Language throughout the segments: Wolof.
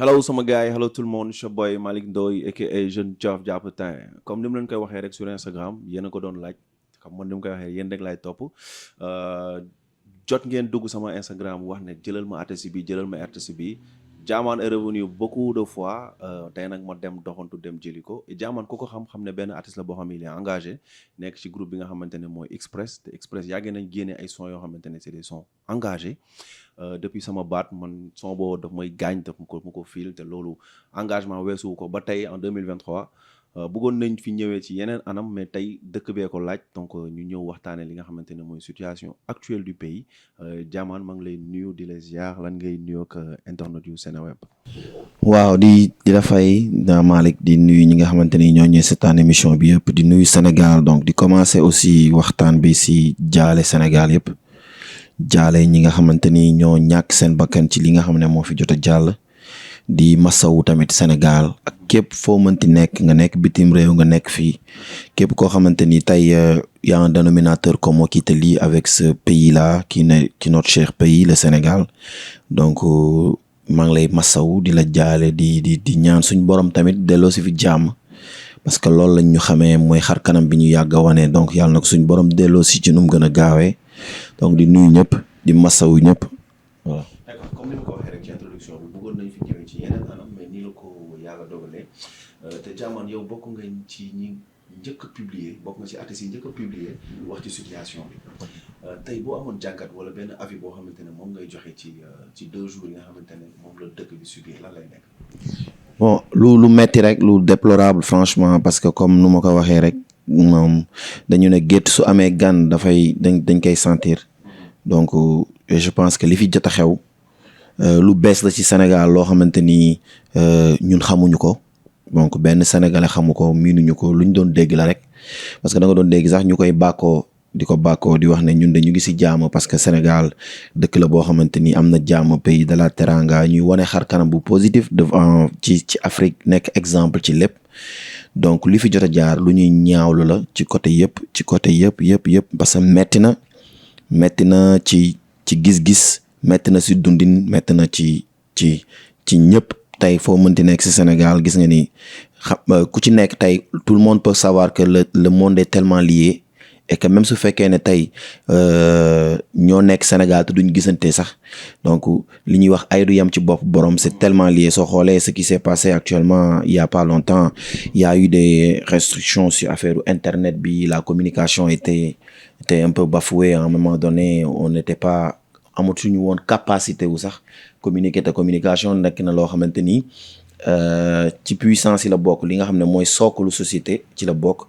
hello sama gars yi hello tout le monde it's your boy Malick Ndoye aka Jeune Joof Diapatin comme ni mu leen koy waxee rek sur Instagram yéen a ko doon laaj xam man ni mu koy waxee yéen rek laay topp jot ngeen dugg sama Instagram wax ne jëlal ma artiste bi jëlal ma artiste bi Jahman est revenu beaucoup de fois tey nag ma dem doxantu dem jëli ko Jahman ku ko xam ne benn artiste la boo xam ne il est engagé nekk ci groupe bi nga xamante ne mooy Express te Express yàgg nañ génne ay sons yoo xamante ne c'est des sons engagés depuis sama baat man son boobu daf may gaañ daf mu ko fiil te loolu engagement weesuwu ko ba tey en 2023 bëggoon nañ fi ñëwee ci yeneen anam mais tey dëkk bee ko laaj donc ñu ñëw waxtaane li nga xamante ne mooy situation actuelle du pays Jahman maa ngi lay nuyu di la ziar lan ngay nuyu ak internet yu Seneweb. waaw di la fay da Malick di nuyu ñi nga xamante ni ñoo ñëw seetaan émission bi yëpp di nuyu Sénégal donc di commencer aussi waxtaan bi si jaale Sénégal yëpp jaale ñi nga xamante ni ñoo ñàkk seen bakkan ci li nga xam ne moo fi jot a jàll di masawu tamit Sénégal ak képp foo mënti nekk nga nekk bitim réew nga nekk fii képp koo xamante ni tey y a un dénominateur commun qui te lie avec ce pays-là qui est notre cher pays le Sénégal donc maa ngi lay masawu di la jaale di ñaan suñ borom tamit delloo si fi jàmm parce que loolu lañ ñu xamee mooy xar kanam bi ñu yàgg a wane donc yàlla na ko suñ borom delloo si ci nu mu gën a gaawee donc di nuyu ñëpp di masawu ñëpp voilà. d'accord comme ni ma ko waxee rek ci introduction bi bëggoon nañ fi ñëwee ci yeneen anam mais nii la ko yàlla dogalee te Jahman yow bokk nga ci ñi njëkk a publier bokk nga ci artistes yi njëkk a publier wax ci situation bi tey boo amoon jàngat wala benn avis boo xamante ne moom ngay joxe ci 2 jours yi nga xamante ne moom la dëkk bi subir lan lay nekk. bon lu metti rek lu déplorable franchement parce que comme nu ma ko waxee rek moom dañu ne gétt su amee gan dafay dañ koy sentir donc je pense que li fi jot a xew lu bees la ci Sénégal loo xamante ni ñun xamuñu ko donc benn sénégalais xamu ko miinuñu ko lu ñu doon dégg la rek parce que da nga doon dégg sax ñu koy bàkkoo di wax ne ñun de ñu ngi si jàmm parce que Sénégal dëkk la boo xamante ni am na jàmm pays de la teranga ñuy wane xar kanam bu positif devant ci Afrique nekk exemple ci lépp donc li fi jot a jaar lu ñuy ñaawlu la ci côté yëpp parce que metti na ci gis-gis metti na si dundin metti na ci ñëpp tey foo mënti nekk si Sénégal gis nga ni ku ci nekk tey tout le monde peut savoir que le monde est tellement lié et que même su fekkee ne tey ñoo nekk Sénégal te duñ gisante sax donc li ñuy wax ay du yam ci bopp borom c'est tellement lié soo xoolee ce qui s'est passé actuellement il y a pas longtemps il y a eu des restrictions sur affaire internet bi la communication était un peu bafouée à un moment donné on n'était pas amatuñu woon capacité wu sax communiquer te communication nekk na loo xamante ni ci puissance yi la bokk li nga xam ne mooy sookalu société ci la bokk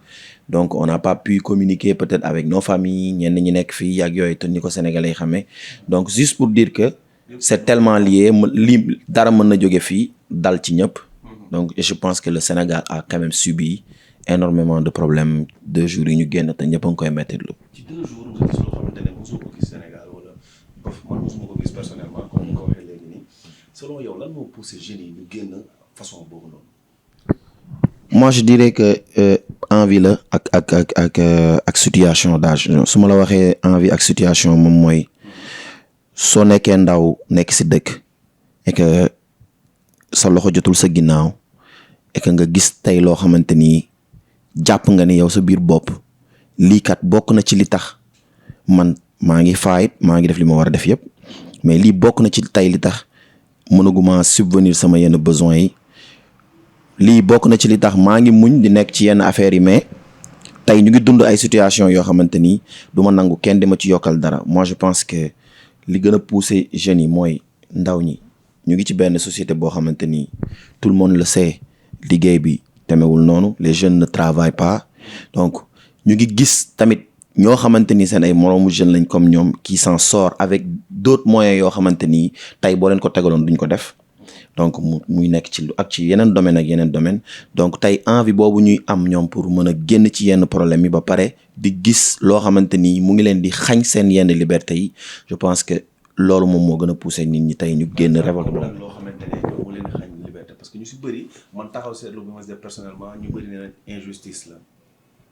donc on n'a pas pu communiquer peut-être avec nos familles ñenn ñi nekk fii ak yooyu te ni ko sénégalais yi xamee donc juste pour dire que c'est tellement lié li dara mën na jóge fii dal ci ñëpp donc je pense que le Sénégal a quand même subi énormément de problèmes 2 jours yi ñu génn te ñëpp a ngi koy mettre lu ci 2 jours nga gis loo xamante ne mosoo ko gis Sénégal wala man mosuma ko gis personnellement comme ni ko waxee léegi nii selon yow lan moo poussé jeunes yi ñu génn façon boobu noonu. moi je dirais que envie la ak situation d'âge su ma la waxee envie ak situation moom mooy soo nekkee ndaw nekk si dëkk et que sa loxo jotul sa ginnaaw et que nga gis tey loo xamante ni jàpp nga ni yow sa biir bopp lii kat bokk na ci li tax man maa ngi def li ma war a def yëpp mais lii bokk na ci tey li tax mënaguma subvenir sama yenn besoins yi lii bokk na ci li tax maa ngi muñ di nekk ci yenn affaires yi mais tey ñu ngi dund ay situation yoo xamante ni du ma nangu kenn di ma ci yokkal dara moi je pense que li gën a pousser jeunes yi mooy ndaw ñi ñu ngi ci benn société boo xamante ni tout le monde le sait liggéey bi temewul noonu les jeunes ne travaillent pas donc ñu ngi gis tamit ñoo xamante ni seen ay moroomu jeunes lañ comme ñoom qui s'en sort avec d'autres moyens yoo xamante ni tey boo leen ko tegaloon duñ ko def donc muy nekk ci yeneen domaine donc tey envie boobu ñuy am ñoom pour mën a génn ci yenn problème yi ba pare di gis loo xamante ni mu ngi leen di xañ seen yenn liberté yi je pense que loolu moom moo gën a pousser nit ñi tey ñu génn révolte boobu. loo xamante ne moo leen di xañ liberté parce que ñu si bëri man taxaw seetlu bi ma def personnellement ñu bëri ne injustice la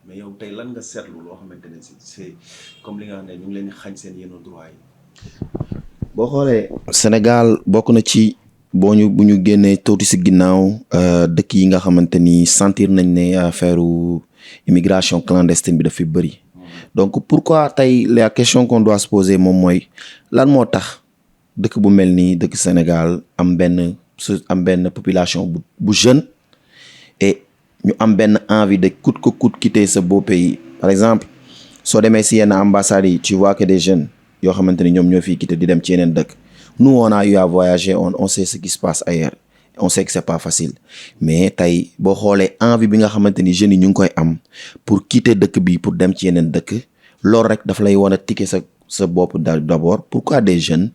mais yow tey lan nga seetlu loo xamante ne c'est comme li nga xam ne ñu ngi leen di xañ seen yenn droit yi. boo xoolee Sénégal bokk na ci bu ñu génnee tuuti si ginnaaw dëkk yi nga xamante ni sentir nañ ne affaire immigration clandestine bi daf fi bëri donc pourquoi tey la question qu'on doit se poser moom mooy lan moo tax dëkk bu mel nii dëkk Sénégal am benn population bu jeune et ñu am benn envie de coûte que coûte quitter ce beau pays par exemple soo demee si yenn ambassades yi tu vois que des jeunes yoo xamante ni ñoom ñoo fiy quitter di dem ci yeneen dëkk nous on a eu à voyager on sait ce qui se passe ailleurs on sait que c'est pas facile mais tey boo xoolee envie bi nga xamante ni jeunes yi ñu ngi koy am pour quitter dëkk bi pour dem ci yeneen dëkk loolu rek dafa lay wan a ticket sa bopp d'abord pourquoi des jeunes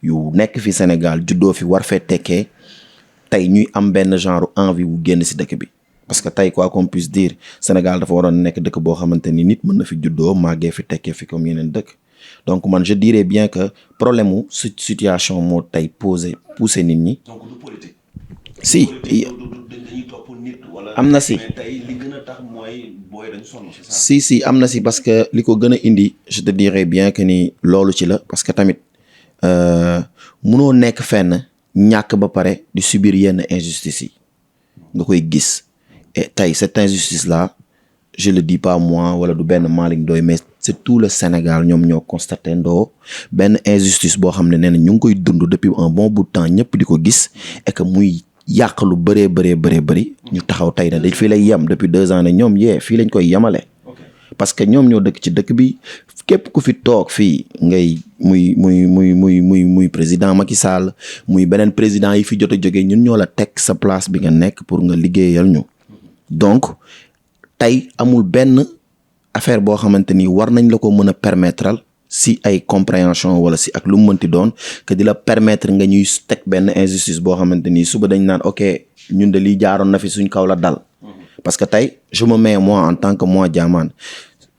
yu nekk fi Sénégal juddoo fi war fee tekkee tey ñuy am benn genre envie wu génn si dëkk bi parce que tey quoi qu'on puisse dire Sénégal dafa waroon nekk dëkk boo xamante ni nit mën na fi juddoo màggee fi tekkee fi comme yeneen dëkk donc man je dirais bien que problème mu situation moo tey poussé nit ñi. donc du politique. si dañuy topp nit wala. am na si mais tey li gën a tax mooy booy dañu sonn c'est ça. si am na si parce que li ko gën a indi je te dirais bien que ni loolu ci la parce que tamit munoo nekk fenn ñàkk ba pare di subir yenn injustice yi nga koy gis et tey cette injustice là je le dis pas moi wala du benn Malick Ndoye mais c'est tout le Sénégal ñoom ñoo constaté ndoo benn injustice boo xam ne nee na ñu ngi koy dund depuis un bon bout de temps ñëpp di ko gis et que muy yàq lu bëree bëri ñu taxaw tey na dañ fii lay yem depuis 2 ans ne ñoom fii lañ koy yemale parce que ñoom ñoo dëkk ci dëkk bi képp ku fi toog fii ngay muy président Macky Sall muy beneen président yi fi jot a jógee ñun ñoo la teg sa place bi nga nekk pour nga liggéeyal ñu donc tey amul benn affaire boo xamante ni war nañ la ko mën a permettre si ay compréhension wala si ak lu mu mënti doon que di la permettre nga ñuy teg benn injustice boo xamante ni suba dañ naan ok ñun de lii jaaroon na fi suñ kaw la dal parce que tey je me mets moi en tant que moi Diamane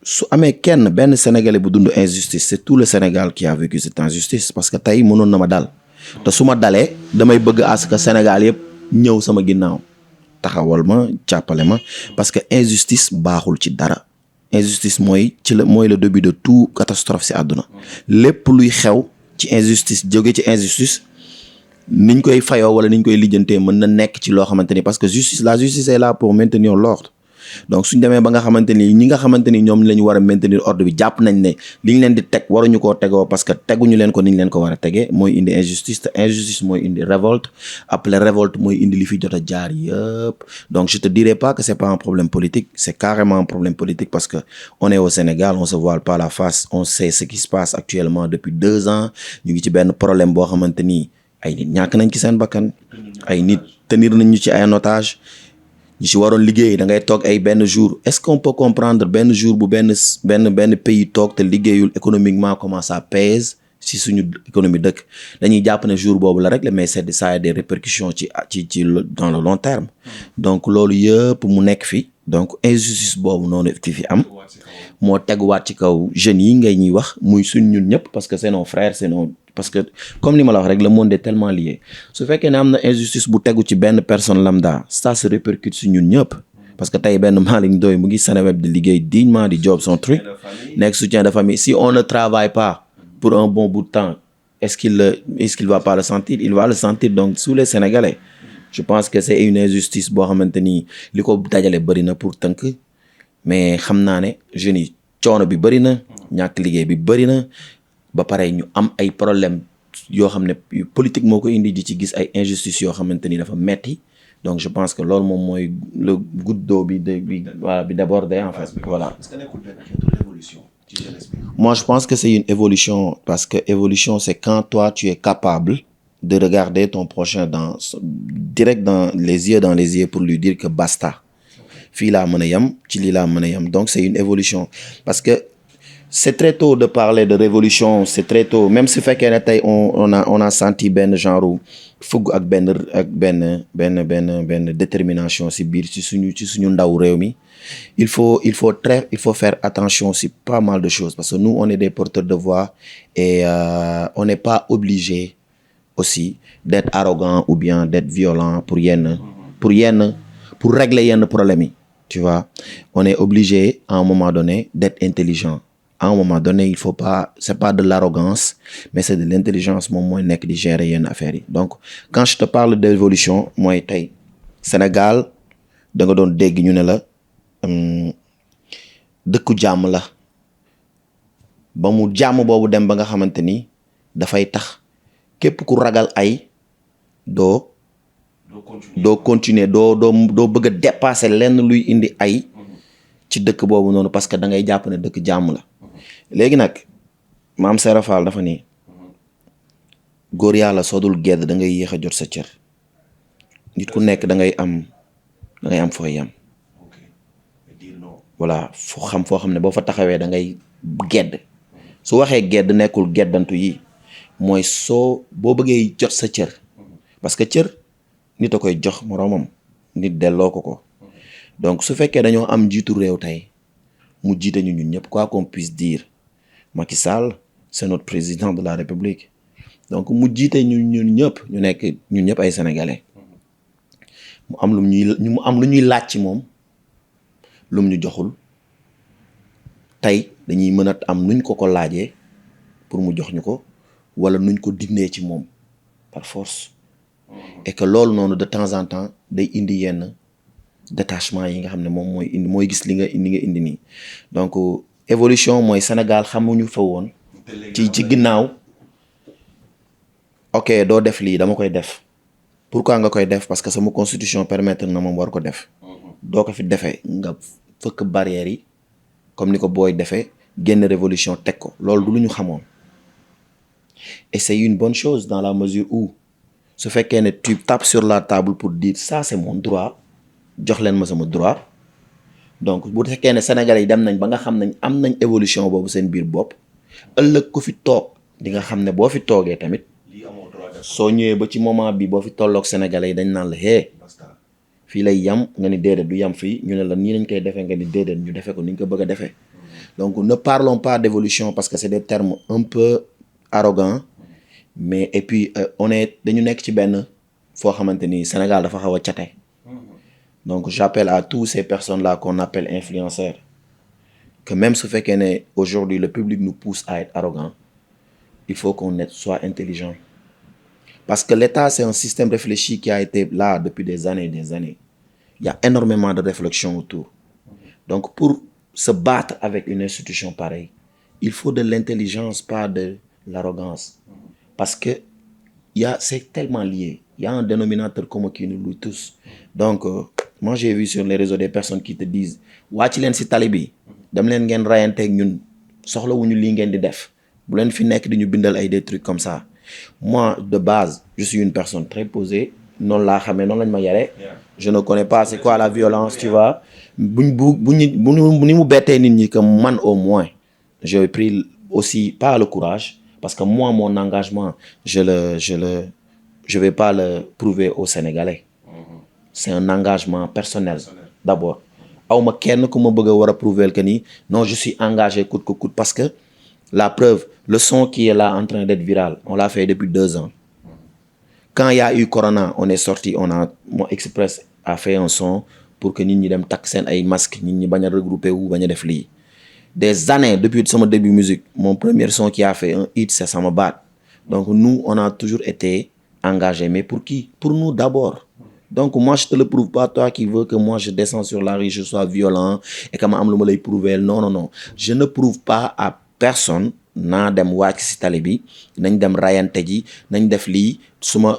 su amee benn sénégalais bu dund injustice c'est tout le Sénégal qui a vécu cette injustice parce que tey mënoon na ma dal te su ma dalee damay bëgg à ce que Sénégal yëpp ñëw sama ginnaaw taxawal ma jàppale ma parce que injustice baaxul ci dara injustice mooy le début de tout catastrophe si àdduna lépp luy xew ci injustice jóge ci injustice niñ koy fayoo wala niñ koy lijjantee mën na nekk ci loo xamante ni parce que la justice est là pour maintenir l'ordre donc suñ demee ba nga xamante ni ñi nga xamante ni ñoom la ñu war a maintenir ordre bi jàpp nañ ne liñ leen di teg waruñu koo tegoo parce que teguñu leen ko niñ leen ko war a tegee mooy indi injustice te injustice mooy indi révolte après révolte mooy indi li fi jot a jaar yëpp donc je te dirais pas que c'est pas un problème politique c'est carrément un problème politique parce que on est au Sénégal on se voile pas la face on sait ce qui se passe actuellement depuis 2 ans ñu ngi ci benn problème boo xamante ni ay nit ñàkk nañ ci seen bakkan ay nit tenir nañ ñu ci ay otage ñi ci waroon liggéey da ngay toog ay benn jour est-ce qu'on peut comprendre benn jour bu benn pays toog te liggéeyul économiquement comment ça pèse si suñu économie dëkk dañuy jàpp ne jour boobu la rek mais ça a des répercussions ci dans le long terme donc loolu yëpp mu nekk fi donc injustice boobu noonu fi am moo teguwaat ci kaw jeunes yi ngay ñuy wax muy suñ ñun ñëpp parce que c'est nos frères parce que comme ni ma la wax rek le monde est tellement lié su fekkee ne am na injustice bu tegu ci benn personne lambda ça se répercute si ñun ñëpp parce que tey benn Malick Ndoye mu ngi Seneweb di liggéey dignement di job son truc nekk soutien de famille si on ne travaille pas pour un bon bout de temps est-ce qu'il va pas le sentir il va le sentir donc tous les Sénégalais je pense que c'est une injustice boo xamante ni li ko dajale bëri na pour tënk mais xam naa ne jeunes yi coono bi bëri na ñàkk liggéey bi bëri na ba pare ñu am ay problème yoo xam ne politique moo ko indi di ci gis ay injustice yoo xamante ni dafa metti donc je pense que loolu moom mooy le goutte d'eau bi débordé en fait voilà. Est-ce que nekkul benn xeetu révolution ci jeunesse bi? Moi je pense que c'est une évolution parce que évolution c'est quand toi tu es capable de regarder ton prochain direct dans les yeux pour lui dire que basta fii laa mën a yem ci lii laa mën a yem donc c'est une évolution parce que c'est très tôt de parler de révolution c'est très tôt même si fekkee ne tey on a senti benn genre fugg ak benn détermination si biir ci suñu ndaw réew mi il faut faire attention si pas mal de choses parce que nous on est des porteurs de voix et on n'est pas obligé aussi d'être arrogant ou bien d'être violent pour régler yenn problèmes yi tu vois on est obligé à un moment donné d'être intelligent à un moment donné il faut pas c'est pas de l'arrogance mais c'est de l'intelligence moom mooy nekk di gérer yenn affaires yi donc quand je te parle d'évolution mooy tey Sénégal da nga doon dégg ñu ne la dëkku jàmm la ba mu jàmm boobu dem ba nga xamante ni dafay tax képp ku ragal ay doo continuer doo bëgg a dépasser lenn luy indi ay ci dëkk boobu noonu parce que da ngay jàpp ne dëkk jàmm la léegi nag maam Serap Fall dafa ni góor yàlla soo dul gedd da ngay yéex a jot sa cër nit ku nekk da ngay am fooy yam voilà foo xam ne boo fa taxawee da ngay gedd su waxee gedd nekkul geddantu yi mooy boo bëggee jot sa cër parce que cër nit a koy jox moroomam nit delloo ko donc su fekkee dañoo am njiitu réew tey mu jiite ñu ñun ñëpp quoi qu'on puisse dire Macky Sall c'est notre président de la République donc mu jiite ñun ñëpp ñu nekk ñun ñëpp ay sénégalais mu am lu ñuy laaj ci moom lum ñu joxul tey dañuy mën a am nuñ ko laajee pour mu jox ñu ko wala nuñ ko dindee ci moom par force et que loolu noonu de temps en temps day indi yenn détachement yi nga xam ne moom mooy gis li nga indi nii donc évolution mooy Sénégal xamuñu fa woon ci ginnaaw ok doo def lii dama koy def pourquoi nga koy def parce que sama constitution permettre na moom war ko def doo ko fi defee nga fëkk barrières yi comme ni ko booy defee génn révolution teg ko loolu du lu ñu xamoon et c'est une bonne chose dans la mesure où su fekkee ne tu tapes sur la table pour dire ça c'est mon droit jox leen ma sama droit donc bu fekkee ne Sénégalais yi dem nañ ba nga xam nañ am nañ évolution boobu seen biir bopp ëllëg ku fi toog di nga xam ne boo fi toogee tamit soo ñëwee ba ci moment bi boo fi tolloog Sénégalais yi dañ naan la fii lay yam nga ni déedéet du yam fii ñu ne la nii lañ koy defee nga ni déedéet ñu defee ko ni ñu ko bëgg a defee donc ne parlons pas d'évolution parce que c'est des termes un peu arrogants mais et puis dañu nekk ci benn foo xamante ni Sénégal dafa xaw a cate donc j'appelle à tous ces personnes-là qu'on appelle influenceurs que même su fekkee ne aujourd'hui le public nous pousse à être arrogant il faut qu'on soit intelligent parce que l'État c'est un système réfléchi qui a été là depuis des années et des années. Il y a énormément de réflexion autour. Donc pour se battre avec une institution pareille, il faut de l'intelligence, pas de l'arrogance. Parce que c'est tellement lié. Il y a un dénominateur commun qui nous lie tous. Donc moi j'ai vu sur les réseaux des personnes qui te disent wàcc leen si tali bi dem leen ngeen rayanteeg ñun soxlawuñu lii ngeen di def bu leen fi nekk di ñu bindal ay des trucs comme ça. Moi de base je suis une personne très posée noonu laa xamee noonu lañ ma yare je ne connais pas c'est quoi la violence tu vois ni mu bettee nit ñi que man au moins j'ai pris aussi pas le courage parce que moi mon engagement je vais pas le prouver aux Sénégalais c'est un engagement personnel d'abord awma kenn ku ma bëgg a war a prouver que ni non je suis engagé coûte que coûte parce que la preuve le son qui est là en train d'être viral on l'a fait depuis 2 ans quand il y a eu Corona on est sorti Mo Express a fait un son pour que nit ñi dem takk seen ay masques nit ñi bañ a regrouper wu bañ a def lii des années depuis sama début musique mon premier son qui a fait un hit c'est Sama Baat donc nous on a toujours été engagés mais pour qui pour nous d'abord donc moi je te le prouve pas toi qui veux que moi je descends sur la rue je sois violent et que ma am lu ma lay prouver non je ne prouve pas à personne naa dem wàcc si tali bi nañ dem rayante ji nañ def lii suma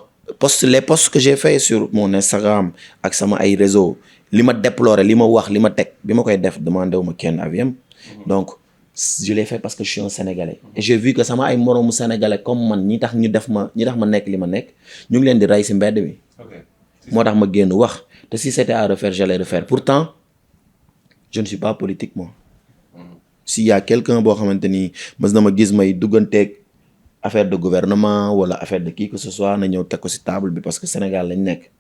les posts que j'ai fait sur mon Instagram ak sama ay réseaux li ma déploré li ma wax li ma teg bi ma koy def demandé wu ma kenn aviam donc je l'ai fait parce que je suis un Sénégalais et j'ai vu que sama ay moroomu Sénégalais comme man ñi tax ma nekk li ma nekk ñu ngi leen di rey si mbedd bi moo tax ma génn wax te si c'était à refaire j'allais refaire pourtant je ne suis pas politique moi s'il y a quelqu'un boo xamante ni mës na ma gis may dugganteeg affaire de gouvernement wala affaire de qui que ce soit na ñëw teg ko ci table bi parce que Sénégal lañ nekk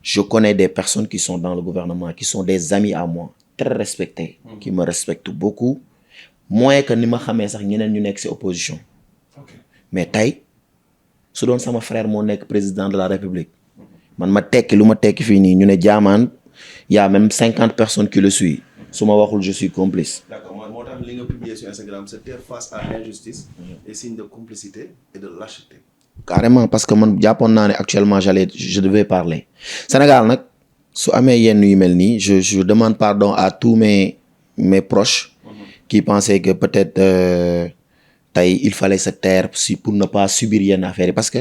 je connais des personnes qui sont dans le gouvernement qui sont des amis à moi très respectés qui me respectent beaucoup moins que ni ma xamee sax ñeneen ñu nekk ci opposition mais tey su doon sama frère moo nekk président de la République man ma tekki lu ma tekki fii nii ñu ne y a même 50 personnes qui le suivent su ma waxul je suis complice. D'accord moo tax même li nga publié sur Instagram se taire face à l'injustice est signe de complicité et de lâcheté. Carrément parce que man jàppoon naa ne actuellement je devais parler Sénégal nag su amee yenn yu mel nii je demande pardon à tous mes proches qui pensaient que peut-être tey il fallait se taire pour ne pas subir yenn affaires yi parce que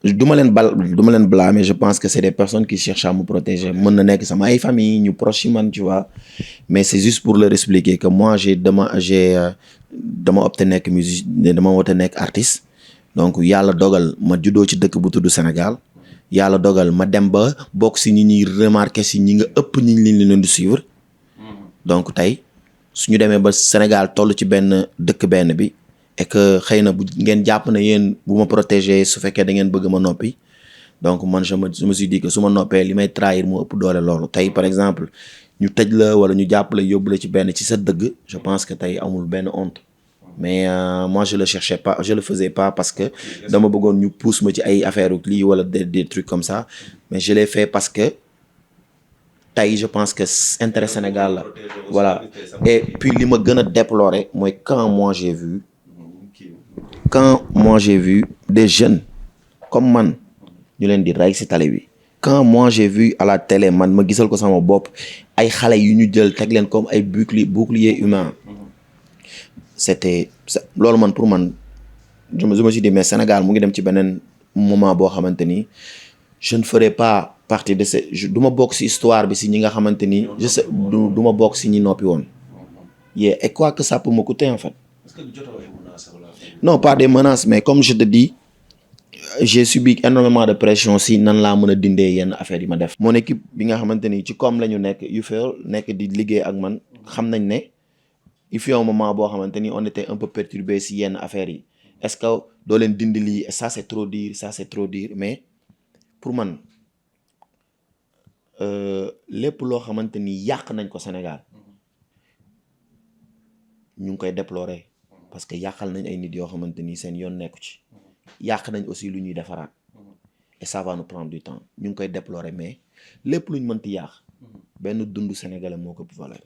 du ma leen blâmer je pense que c'est des personnes qui cherchent à me protéger mën na nekk sama ay famille ñu proche man tu vois mais c'est juste pour leur expliquer que moi dama opté nekk dama wote nekk artiste donc yàlla dogal ma juddoo ci dëkk bu tudd Sénégal yàlla dogal ma dem ba bokk si ñi ñuy remarquer si ñi nga ëpp ñi leen di suivre donc tey suñu demee ba Sénégal toll ci benn dëkk benn bi et que xëy na bu ngeen jàpp ne yéen bu ma protéger su fekkee da ngeen bëgg ma noppi donc man je me suis dit que su ma noppee li may trahir moo ëpp doole loolu tey par exemple ñu tëj la wala ñu jàpp la yóbbu la ci benn ci sa dëgg je pense que tey amul benn honte mais moi je le cherchais pas je le faisais pas parce que dama bëggoon ñu pousse ma ci ay affaire lii wala des trucs comme ça mais je l'ai fait parce que tey je pense que intérêt Sénégal la voilà et puis li ma gën a déplorer mooy quand moi j'ai vu des jeunes comme man ñu leen di rey ci télé bi quand moi j'ai vu à la télé man ma gisal ko sama bopp ay xale yu ñu jël teg leen comme ay bouclier humain c'était loolu man pour man je me suis dit mais Sénégal mu ngi dem ci beneen moment boo xamante ni je ne ferai pas partie de du ma bokk ci histoire bi ci ñi nga xamante ni je sais du ma bokk ci ñi noppi woon et quoi que ça peut me coûter en fait. Non, pas des menaces, mais comme je te dis, j'ai subi énormément de pression si nan laa mën a dindee yenn affaire yi ma def. Mon équipe bi nga xamante ni ci comme la ñu nekk UFL nekk di liggéey ak man xam nañ ne il fut un moment boo xamante ni on était un peu perturbé si yenn affaires yi est-ce que doo leen dindi lii ça c'est trop dire mais pour man lépp loo xamante ni yàq nañ ko Sénégal ñu ngi koy déplorer. Parce que yàqal nañ ay nit yoo xamante ni seen yoon nekku ci yàq nañ aussi lu ñuy defaraat et ça va nous prendre du temps ñu ngi koy déplorer mais lépp luñ mënti yàq benn dundu sénégalais moo ko ëpp valeur.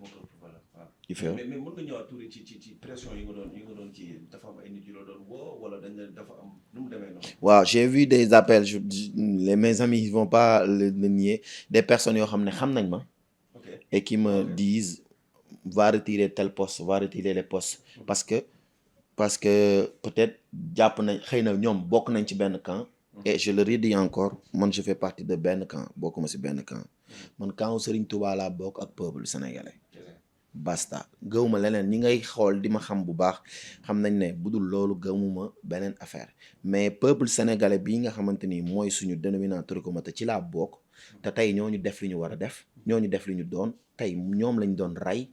mais mën nga ñëwaat tuuti ci pression yi nga doon ci dafa am ay nit yu la doon woo wala dafa am nu mu demee noonu. waaw j'ai vu des appels mes amis ils vont pas le nier des personnes yoo xam ne xam nañ ma. et qui me disent va retirer tel poste va retirer les postes parce que peut-être jàpp nañ xëy na ñoom bokk nañ ci benn camp et je le redis encore man je fais partie de benn camp bokkuma ci benn camp man camp Serigne Touba laa bokk ak peuple sénégalais basta gëwuma leneen ñi ngay xool di ma xam bu baax xam nañ ne bu dul loolu gëmuma beneen affaire mais peuple sénégalais bii nga xamante ni mooy suñu dénominateur commun te ci laa bokk te tey ñooñu def li ñu war a def ñooñu def li ñu doon tey ñoom lañ doon rey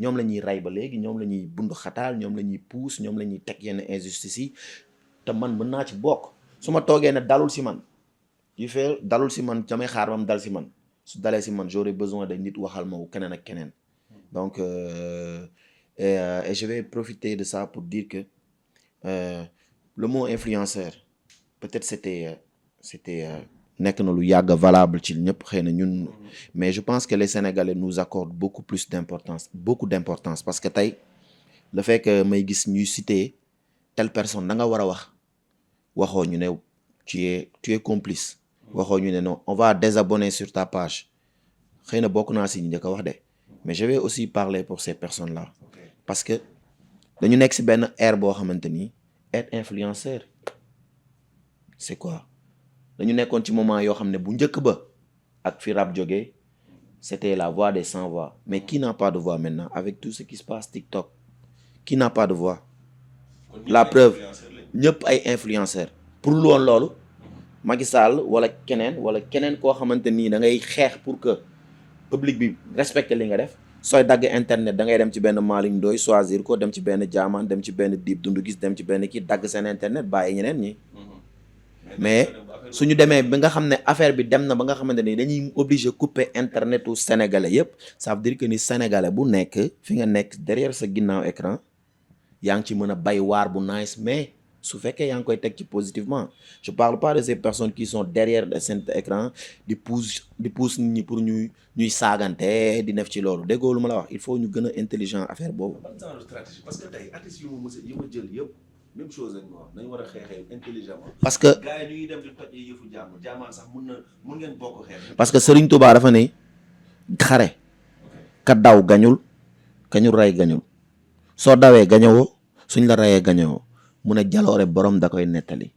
ñoom la ñuy rey ba léegi ñoom la ñuy bund xataal ñoom la ñuy puus ñoom la ñuy teg yenn injustice yi te man mën naa ci bokk su ma toogee ne dalul si man dalul si man damay xaar bam dal si man su dalee si man j'aurais besoin de nit waxal ma wu keneen ak keneen donc et je vais profiter de ça pour dire que le mot influenceur peut-être c'était nekk na lu yàgg valable ci ñëpp xëy na ñun mais je pense que les Sénégalais nous accordent beaucoup d'importance parce que tey le fait que may gis ñuy citer telle personne da nga war a waxoo ñu ne tu es complice waxoo ñu ne non on va désabonner sur ta page xëy na bokk naa si ñu njëkk a wax de mais je vais aussi parler pour ces personnes là parce que dañu nekk si benn ère boo xamante ni être influenceur c'est quoi dañu nekkoon ci moment yoo xam ne bu njëkk ba ak fi rap jógee c'était la voix des sans voix mais qui n'a pas de voix maintenant avec tout ce qui se passe TikTok qui n'a pas de voix la preuve ñëpp ay influenceurs pour loolu Macky Sall wala keneen koo xamante nii da ngay xeex pour que public bi respecte li nga def sooy dagg internet da ngay dem ci benn Malick Ndoye choisir ko dem ci benn Jaamaan dem ci benn Dip Doundou Guiss dem ci benn kii dagg seen internet bàyyi ñeneen ñi mais suñu demee ba nga xam ne affaire bi dem na ba nga xamante ni dañuy obligé couper internetu sénégalais yëpp ça veut dire que ni sénégalais bu nekk fi nga nekk derrière sa ginnaaw écran yaa ngi ci mën a bay waar bu nice mais su fekkee yaa ngi koy teg ci positivement je parle pas de ces personnes qui sont derrière de seen écran di pousse nit ñi pour ñuy saagante di def ci loolu déggoo lu ma la wax il faut ñu gën a intelligent affaire boobu. ban genre stratégie parce que tey artistes yi ma jël yëpp même chose lañ ma wax nañu war a xeexee intelligemment. parce que gars yi ñu ngi dem di toj yëfu jaamaan sax mun ngeen bokk xeex. parce que Serigne Touba dafa ne xare ka daw gañul kañu rey gañul soo dawee gañewoo suñ la reyee gañewoo mu ne jaloore borom da koy nettali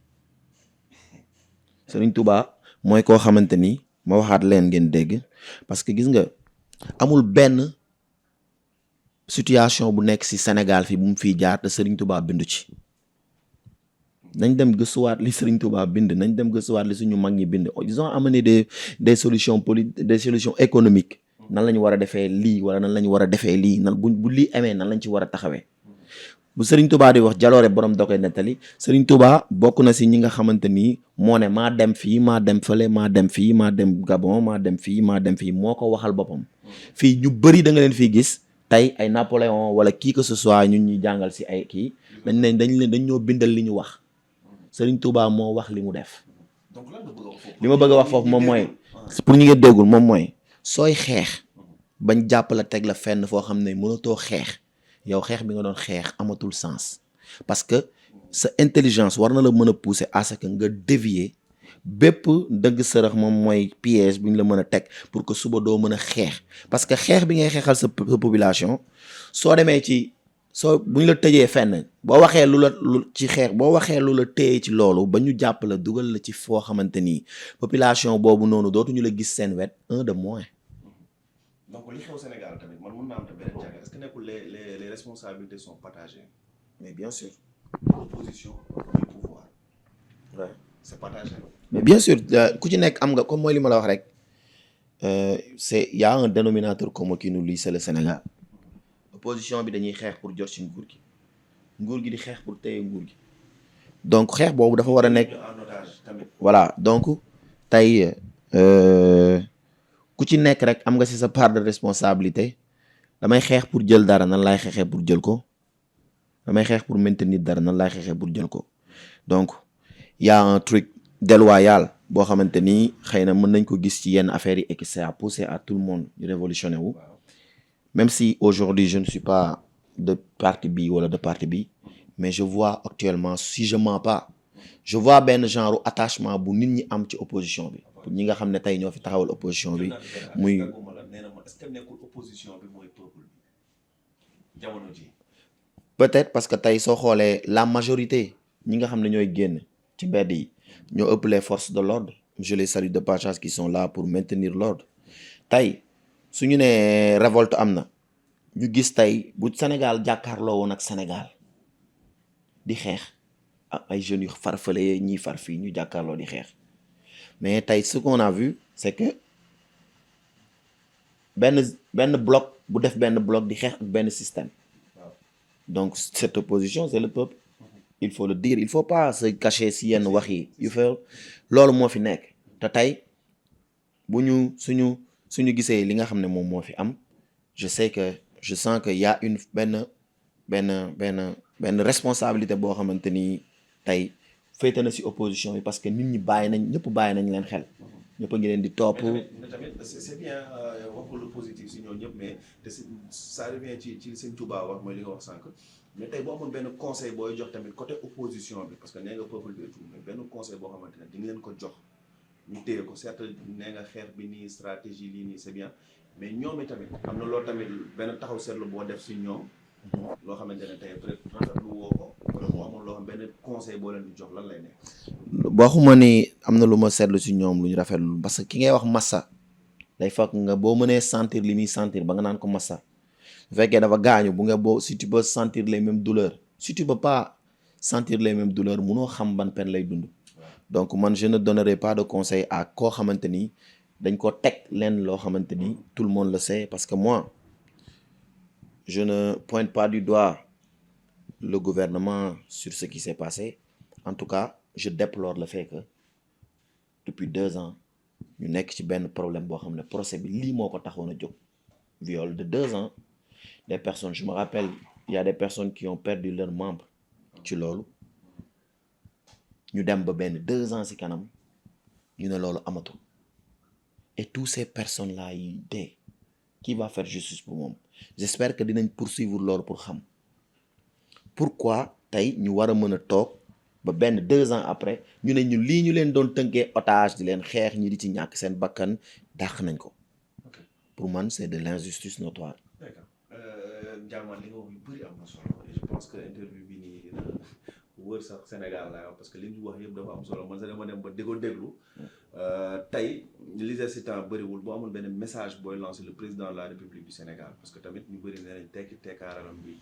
Serigne Touba mooy koo xamante ni ma waxaat leen ngeen dégg parce que gis nga amul benn situation bu nekk ci Sénégal fi bu mu fiy jaar te Serigne Touba bindu ci nañ dem gëstuwaat li Serigne Touba bind nañ dem gëstuwaat li suñu mag ñi bind ils ont amené des solutions politiques des solutions économiques nan la ñu war a defee lii wala nan la ñu war a defee lii nan bu lii amee nan lañ ci war a taxawee bu Serigne Touba di wax jaloore borom da koy nettali Serigne Touba bokk na si ñi nga xamante ni moo ne maa dem fii maa dem fële maa dem fii maa dem Gabon maa dem fii maa dem fii moo ko waxal boppam fii ñu bëri da nga leen fii gis tey ay Napoléon wala qui que ce soit ñun ñuy jàngal si ay kii dañ ñoo bindal li ñu wax Serigne Touba moo wax li mu def. donc lan nga bëgg a wax foofu li ma bëgg a wax foofu moom mooy pour ñi nga déggul moom mooy sooy xeex bañ jàpp la teg la fenn foo xam ne mënatoo xeex yow xeex bi nga doon xeex amatul sens parce que sa intelligence war na la mën a pousser à ce que nga dévier bépp dëgg sërëx moom mooy piège bu ñu la mën a teg pour que suba doo mën a xeex parce que xeex bi ngay xeexal sa population soo demee ci soo bu ñu la tëjee fenn boo waxee lu ci xeex boo waxee lu la téye ci loolu ba ñu jàpp la dugal la ci foo xamante ni population boobu noonu dootuñu la gis seen wet un de moins. donc li xew Sénégal tamit man mun naa am tamit beneen jàngat est-ce que nekkul les responsabilités sont partagées. mais bien sûr. l'opposition du pouvoir. Ouais. c'est partagé. mais bien sûr ku ci nekk am nga comme mooy li ma la wax rek y a un dénominateur commun qui nous lie c'est le Sénégal. opposition bi dañuy xeex pour jot ci nguur gi di xeex pour téye nguur gi donc xeex boobu dafa war a nekk en otage tamit. voilà donc tey ku ci nekk rek am nga ci sa part de responsabilité damay xeex pour jël dara nan laay xeexee pour jël ko damay xeex pour maintenir dara nan laay xeexee pour jël ko donc y a un truc déloyal boo xamante ni xëy na mën nañ ko gis ci yenn affaires yi et que ça a poussé à tout le monde ñu révolutionné wu même si aujourd'hui je ne suis pas de parti bi wala de parti bi mais je vois actuellement si je mens pas je vois benn genre attachement bu nit ñi am ci opposition bi pour ñi nga xam ne tey ñoo fi taxawal opposition bi muy est-ce que nekkul opposition bi mooy peuple bi jamono ji peut-être parce que tey soo xoolee la majorité ñi nga xam ne ñooy génn ci mbedd yi ñoo ëpp les forces de l'ordre je les salue de passage qui sont là pour maintenir l'ordre tey su ñu nee révolte am na ñu gis tey bu Sénégal jàkkaarloo woon ak Sénégal di xeex ak ay jeunes yu farfale ñiy far fii ñu jàkkaarloo di xeex mais tey ce qu'on a vu c'est que benn bloc bu def benn bloc di xeex ak benn système donc cette opposition c'est le peuple il faut le dire il faut pas se cacher si yenn wax yi yu fa loolu moo fi nekk te tey bu ñu suñu gisee li nga xam ne moom moo fi am je sens que y a une benn responsabilité boo xamante ni tey féete na si opposition bi parce que nit ñi ñëpp bàyyi nañ leen xel ñëpp a ngi leen di topp. mais tamit c'est bien waxul lu positif si ñoom ñëpp mais ça revient ci seen Touba wax mooy li nga wax sànq mais tey boo amoon benn conseil booy jox tamit côté opposition bi parce que nee nga peuple bi et tout mais benn conseil boo xamante ne di nga leen ko jox. ñu téye ko certes nee nga xeex bi nii stratégie lii nii c'est bien mais ñoom itamit am na loolu tamit benn taxaw seetlu boo def si ñoom loo xamante ne tey peut-être rafetlu woo ko wala moo amoon loo xam benn conseil boo leen di jox lan lay nekk. waxuma ni am na lu ma seetlu si ñoom lu ñu rafetlu parce que ki ngay wax massa day fekk nga boo mënee sentir li muy sentir ba nga naan ko massa bu fekkee dafa gaañu bu nga si tu peux sentir les mêmes douleurs si tu peux pas sentir les mêmes douleurs munoo xam ban peine lay dund. donc man je ne donnerai pas de conseil à koo xamante ni dañ ko teg leen loo xamante ni tout le monde le sait parce que moi je ne pointe pas du doigt le gouvernement sur ce qui s'est passé en tout cas je déplore le fait que depuis 2 ans ñu nekk ci benn problème boo xam ne procès bi lii moo ko taxoon a jóg viol de 2 ans des personnes je me rappelle il y a des personnes qui ont perdu leurs membres ci loolu ñu dem ba benn 2 ans ci kanam ñu ne loolu amatul et tous ces personnes là yi dee qui va faire justice pour moom j'espère que dinañ poursuivre loolu pour xam pourquoi tey ñu war a mën a toog ba benn 2 ans après ñu ne ñu lii ñu leen doon tënkee otage di leen xeex ñi di ci ñàkk seen bakkan dàq nañ ko pour man c'est de l'injustice notoire. D'accord. Ndiamane li nga wax yu bëri am na solo je pense que interview bi nii wër sax Sénégal laa wax parce que li ñu wax yëpp dafa am solo man sax dama dem ba di ko déglu tey li des si temps bëriwul boo amul benn message booy lancer le président de la République du Sénégal parce que tamit ñu bëri nee nañ tekki tekkaaralam bi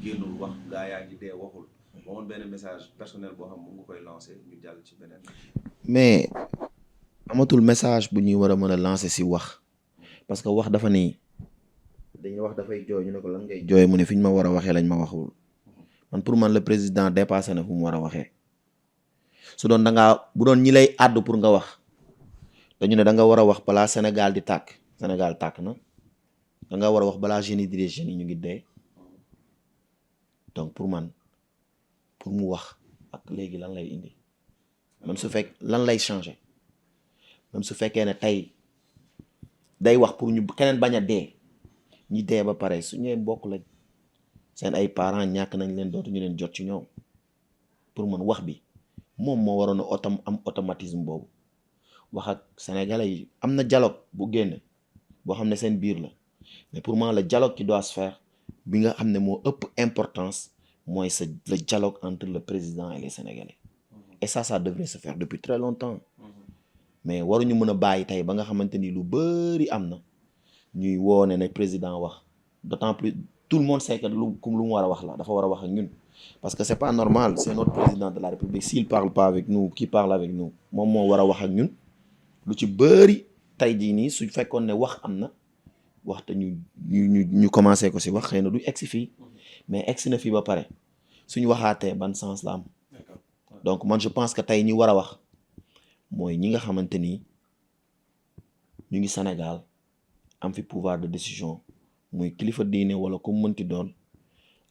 génnul wax gaa yaa ngi dee waxul boo amoon benn message personnel boo xam mu nga koy lancer ñu jàll ci beneen. mais amatul message bu ñuy war a mën a lancer si wax parce que wax dafa nii dañuy wax dafay jooy ñu ne ko lan ngay jooy mu ne fi ñu ma war a waxee lañ ma waxul man pour man le président dépassé na fu mu war a waxee su doon da ngaa bu doon ñi lay àddu pour nga wax dañu ne da nga war a wax balaa Sénégal di tàkk Sénégal tàkk na da nga war a wax balaa jeunes yi di dee jeunes yi ñu ngi dee donc pour man pour mu wax ak léegi lan lay indi même su fekk lan lay changer même su fekkee ne tey day wax pour ñu keneen bañ a dee ñi dee ba pare su ñëwee mbokk lañ seen ay parents ñàkk nañ leen dootuñu leen jot ci ñoom pour man wax bi moom moo waroon a am automatisme boobu wax ak sénégalais yi am na dialogue bu génn boo xam ne seen biir la mais pour moi le dialogue qui doit se faire bi nga xam ne moo ëpp importance mooy le dialogue entre le président et les sénégalais et ça devrait se faire depuis très longtemps mais waruñu mën a bàyyi tey ba nga xamante ni lu bëri am na ñuy woone ne président wax d'autant plus tout le monde sait que lu mu war a wax la dafa war a wax ak ñun parce que c'est pas normal c'est notre président de la République s'il parle pas avec nous qui parle avec nous moom moo war a wax ak ñun lu ci bëri tey jii nii su fekkoon ne wax am na waxte ñu commencé ko si wax xëy na du egsi fii mais egsi na fii ba pare suñu waxaatee ban sens la am donc man je pense que tey ñi war a wax mooy ñi nga xamante ni ñu ngi Sénégal am fi pouvoir de décision muy kilifa diine wala ku mënti doon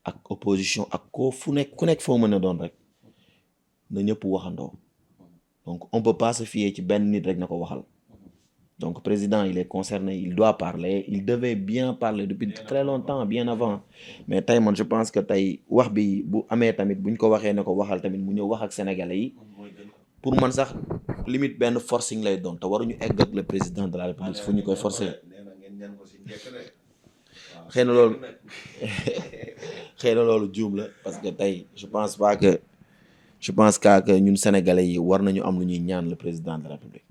ak opposition ak ku nekk foo mën a doon rek na ñëpp waxandoo donc on peut pas se fier ci benn nit rek na ko waxal donc président il est concerné il doit parler il devait bien parler depuis très longtemps bien avant mais tey man je pense que tey wax bi bu amee tamit buñ ko waxee ne ko waxal tamit mu ñëw wax ak sénégalais yi pour man sax limite benn forcing lay doon te waruñu egg ak le président de la République fu ñu koy forcer xëy na loolu juum la parce que tey je pense que ñun sénégalais yi war nañu am lu ñuy ñaan le président de la République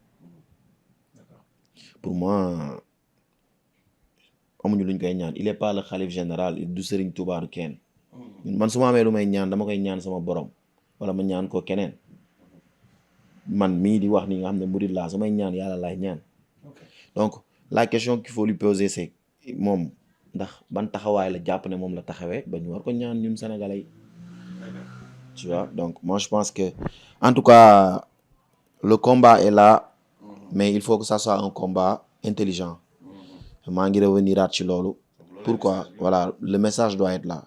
pour moi amuñu luñ koy ñaan il est pas le khalife général du Serigne Touba du kenn man su ma amee lu may ñaan dama koy ñaan sama borom wala ma ñaan ko keneen man mii di wax ni nga xam ne murid laa su may ñaan yàlla laay ñaan donc la question qu'il faut lui poser c'est moom ndax ban taxawaay la jàpp ne moom la taxawee ba ñu war ko ñaan ñun sénégalais yi tu vois donc moi je pense que en tout cas le combat est là mais il faut que ça soit un combat intelligent maa ngi reveniraat ci loolu pourquoi voilà le message doit être là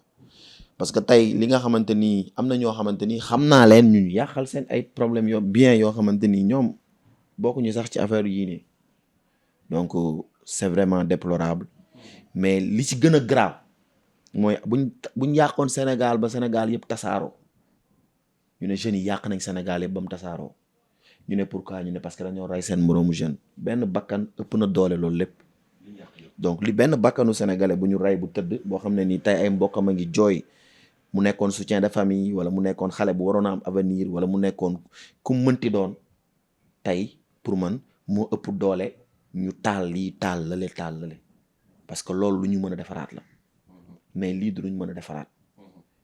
parce que tey li nga xamante ni am na ñoo xamante ni xam naa leen ñun yàqal seen ay problèmes yoo xamante ni ñoom bokkuñu sax ci affaire yii nii donc c'est vraiment déplorable mais li ci gën a grave mooy buñ yàqoon Sénégal ba Sénégal yëpp tasaaroo ñu ne jeunes yi yàq nañ Sénégal yëpp ba mu tasaaroo ñu ne pourquoi ñu ne parce que dañoo rey seen moroomu jeune benn bakkan ëpp na doole loolu lépp donc li benn bakkanu sénégalais bu ñu rey bu tëdd boo xam ne nii tey ay mbokkam a ngi jooy mu nekkoon soutien de famille wala mu nekkoon xale bu waroon a am avenir wala mu nekkoon ku mënti doon tey pour man moo ëpp doole ñu taal lii taal lale parce que loolu lu ñu mën a defaraat la mais lii du luñ mën a defaraat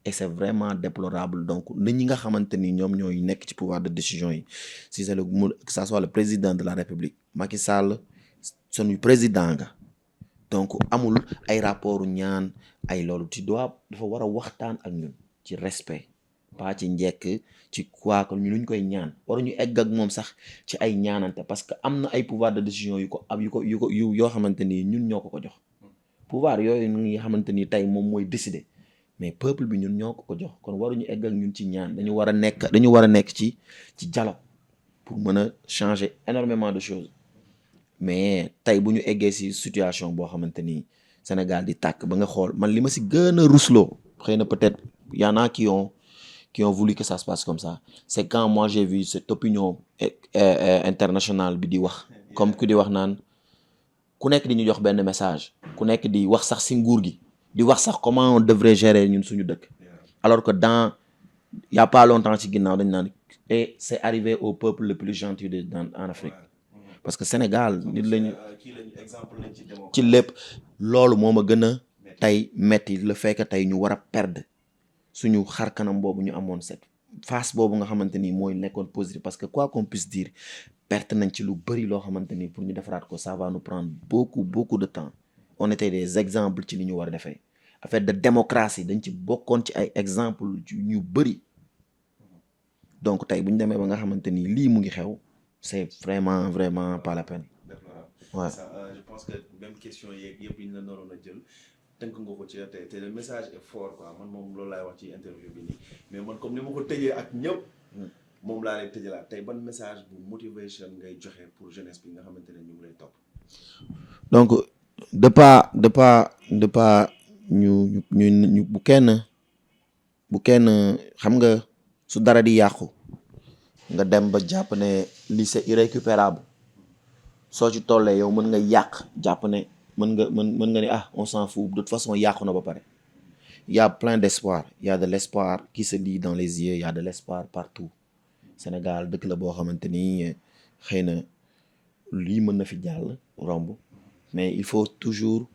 et c'est vraiment déplorable donc nit ñi nga xamante ni ñoom ñooy nekk ci pouvoir de décision yi si c'est que ça soit le président de la République Macky Sall suñu président nga donc amul ay rapportu ñaan ay loolu dafa war a waxtaan ak ñun ci respect pas ci njekk ci quoi que ñu luñ koy ñaan waruñu egg ak moom sax ci ay ñaanante parce que am na ay pouvoir de décision yu ko am yoo xamante ni ñun ñoo ko jox pouvoir yooyu nga xamante ni tey moom mooy décider mais peuple bi ñun ñoo ko jox kon waruñu egg ak ñun ci ñaan dañu war a nekk ci dialogue pour mën a changer énormément de choses mais tey bu ñu eggee si situation boo xamante ni Sénégal di tàkk ba nga xool man li ma si gën a rusloo xëy na peut-être y en a qui ont voulu que ça se passe comme ça c'est quand moi j'ai vu cette opinion internationale bi di wax comme ku di wax naan ku nekk di ñu jox benn message ku nekk di wax sax si nguur gi di wax sax comment on devrait gérer ñun suñu dëkk alors que y a pas longtemps ci ginnaaw dañ naan et c'est arrivé au peuple le plus gentil en Afrique parce que Sénégal nit lañu ci lépp loolu moo ma gën a tey metti le fait que tey ñu war a perdre suñu xar kanam boobu ñu amoon cette face boobu nga xamante ni mooy nekkoon positif parce que quoi qu'on puisse dire perte nañ ci lu bëri loo xamante ni pour ñu defaraat ko ça va nous prendre beaucoup de temps on était des exemples ci li ñu war a defee affaire de démocratie dañ ci bokkoon ci ay exemple ñu bëri donc tey bu ñu demee ba nga xamante ni lii mu ngi xew c'est vraiment pas la peine. Ouais. Ça, je pense que même question yeeg yëpp yi ñu la naroon a jël tënk nga ko ci te le message est fort quoi man moom loolu laay wax ci interview bi nii mais man comme ni ma ko tëjee ak ñëpp moom laa lay tëjalaat tey ban message bu motivation ngay joxe pour jeunesse bi nga xamante ne ñu ngi lay topp. donc de pas ñu bu kenn xam nga su dara di yàqu nga dem ba jàpp ne lii c'est irrécupérable soo ci tollee yow mën nga yàq jàpp ne mën nga ne on s'en fout de toute façon yàqu na ba pare il y a plein d'espoir il y a de l'espoir qui se lit dans les yeux il y a de l'espoir partout Sénégal dëkk la boo xamante ni xëy na lii mën na fi jàll romb mais il faut toujours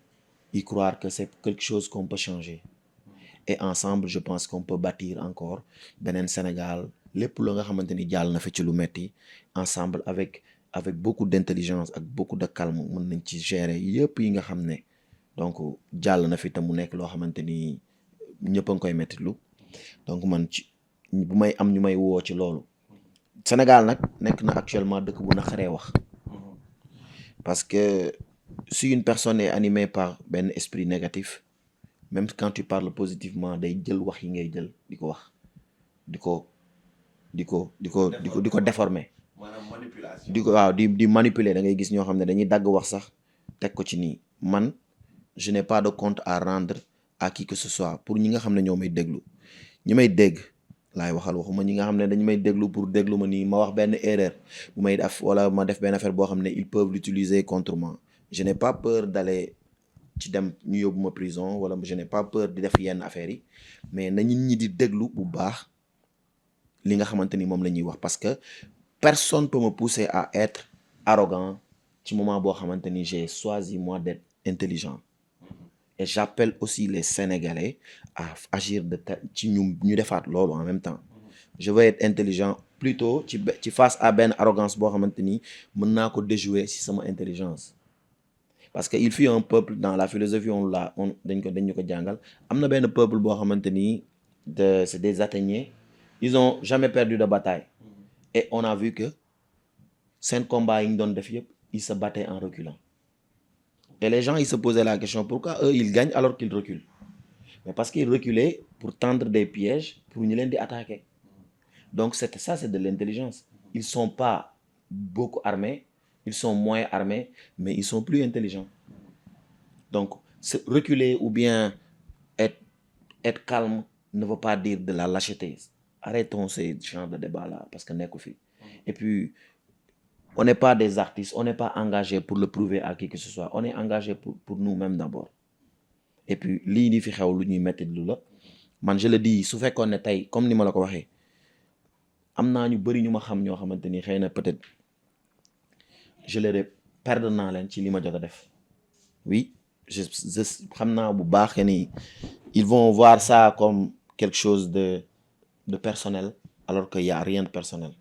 y croire que c'est quelque chose qu'on peut changer et ensemble je pense qu'on peut bâtir encore beneen Sénégal lépp lu nga xamante ni jàll na fi ci lu metti ensemble avec beaucoup d'intelligence ak beaucoup de calme mën nañ ci gérer yëpp yi nga xam ne donc jàll na fi te mu nekk loo xamante ni ñëpp a ngi koy mettitlu donc man ci bu may am ñu may woo ci loolu Sénégal nag nekk na actuellement dëkk bu naqaree wax parce que si une personne est animée par benn esprit négatif même quand tu parles positivement day jël wax yi ngay jël di ko wax di ko déformer di manipuler da ngay gis ñoo xam ne dañuy dagg wax sax teg ko ci nii man je n'ai pas de compte à rendre à qui que ce soit pour ñi nga xam ne ñoo may déglu ñi may dégg laay waxuma ñi nga xam ne dañu may déglu pour déglu ma nii ma wax benn erreur bu may def wala ma def benn affaire boo xam ne ils peuvent l'utiliser contre moi je n'ai pas peur d'aller ci dem ñu yóbbu ma prison wala je n'ai pas peur di def yenn affaires yi mais na nit ñi di déglu bu baax li nga xamante ni moom la ñuy wax parce que personne peut me pousser à être arrogant ci moment boo xamante ni j'ai choisi moi d'être intelligent et j'appelle aussi les Sénégalais à agir ci ñu defaat loolu en même temps je veux être intelligent plutôt ci face à benn arrogance boo xamante ni mën naa ko déjouer si sama intelligence parce que il fut un peuple dans la philosophie dañ ñu ko jàngal am na benn peuple boo xamante ni c'est des Athéniens ils ont jamais perdu de bataille et on a vu que seen combat yi ñu doon def yëpp ils se battaient en reculant et les gens ils se posaient la question pourquoi eux ils gagnent alors qu'ils reculent mais parce qu'ils reculaient pour tendre des pièges pour ñu leen di attaquer donc c'est de l'intelligence ils sont pas beaucoup armés ils sont moins armés mais ils sont plus intelligents donc reculer ou bien être calme ne veut pas dire de la lâcheté arrêtons ces genres de débat là parce que nekku fi et puis on n'est pas des artistes on n'est pas engagé pour le prouver à qui que ce soit on est engagé pour nous-mêmes d'abord et puis lii di fi xew lu ñuy metti lu la man je le dis su fekkoon ne tey comme ni ma la ko waxee am naa ñu bëri ñu ma xam ñoo xamante ni xëy na peut-être je les perdre naa leen ci li ma jot a def oui je xam naa bu baax que ni ils vont voir ça comme quelque chose de personnel alors qu'il y a rien de personnel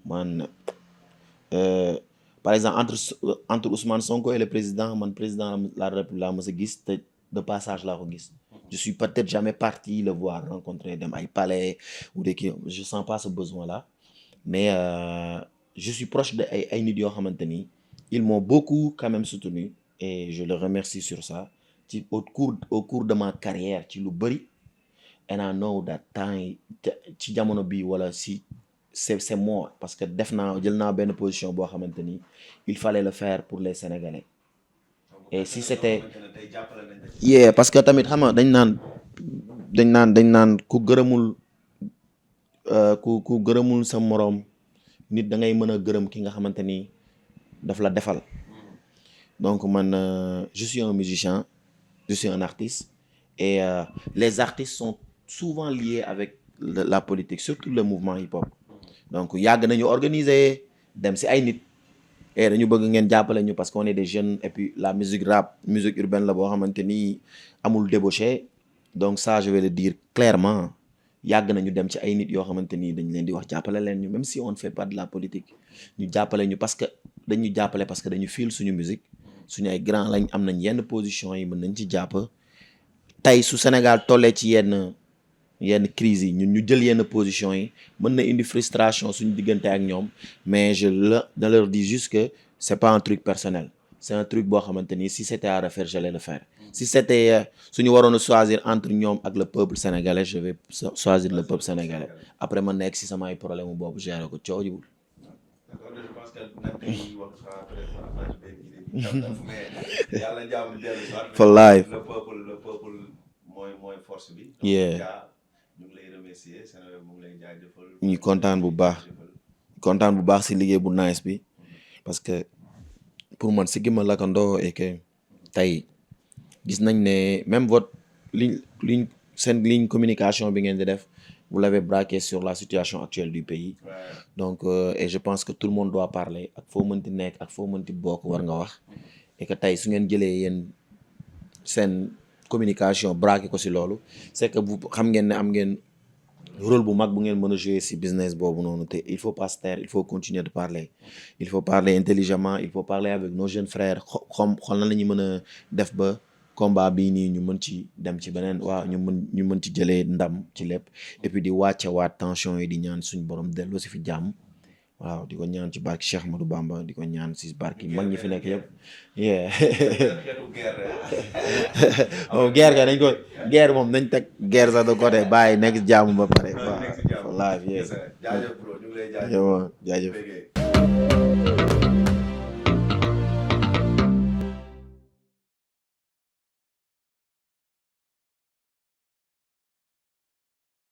man par exemple entre Ousmane Sonko et le président man président la République laa mës a gis te de passage laa ko gis je suis peut-être jamais parti le voir rencontrer dem ay palais ou des kii je sens pas ce besoin là mais je suis proche de ay nit yoo xamante ni ils m'ont beaucoup quand même soutenu et je le remercie sur ça ci au cours de ma carrière ci lu bëri and I know that temps yi ci jamono bii wala si c'est mort parce que jël naa benn position boo xamante ni il fallait le faire pour les Sénégalais et si c'était yeah parce que tamit xam nga dañ naan ku gërëmul sa moroom nit da ngay mën a gërëm ki nga xamante ni daf la defal donc man je suis un musicien je suis un artiste et les artistes sont souvent liés avec la politique surtout le mouvement hip-hop donc yàgg nañu organiser dem ci ay nit et dañu bëgg ngeen jàppale ñu parce qu'on est des jeunes et puis la musique rap musique urbaine la boo xamante ni amul débauché donc ça je vais le dire clairement yàgg nañu dem ci ay nit yoo xamante ni dañ leen di wax jàppale leen ñu même si on ne fait pas de la politique ñu jàppale ñu parce que dañu jàppale parce que dañu feel suñu musique suñu ay grand lañ am nañ yenn position yi mën nañ ci jàpp tey su Sénégal tollee ci yenn crise yi ñun ñu jël yenn position yi mën na indi frustration suñu diggante ak ñoom mais je leur dis juste que c'est pas un truc personnel c'est un truc boo xamante ni si c'était à refaire j'allais le faire si c'était suñu waroon a choisir entre ñoom ak le peuple sénégalais je vais choisir le peuple sénégalais après ma nekk si samay problème boobu gérer ko coow jiwul for life mooy force bi. yeah ñu ngi lay remercier Seneweb mu ngi lay jaajëfal. ñu kontaan bu baax si liggéey bu nice bi parce que pour man si gima lakandoo et que tey gis nañ ne même votre ligne communication bi ngeen di def vous l'avez braqué sur la situation actuelle du pays donc et je pense que tout le monde doit parler ak foo mënti nekk ak foo mënti bokk war nga wax et que tey su ngeen jëlee yéen seen communication braqué ko si loolu c'est que vous xam ngeen ne am ngeen rôle bu mag bu ngeen mën a jouer si business boobu noonu te il faut pas se taire il faut continuer de parler il faut parler intelligemment il faut parler avec nos jeunes frères xool na la ñu mën a def ba combat bii nii ñu mën ci dem ci beneen waaw ñu mën ci jëlee ndam ci lépp et puis di waat tension yi di ñaan suñ borom delloo si fi jàmm waaw di ko ñaan ci barki Cheikh Ahmadou Bamba di ko ñaan si barki mag ñi fi nekk yëpp moom guerre moom nañ teg guerre sax de côté bàyyi nekk jàmm ba pare waaw live jaajëf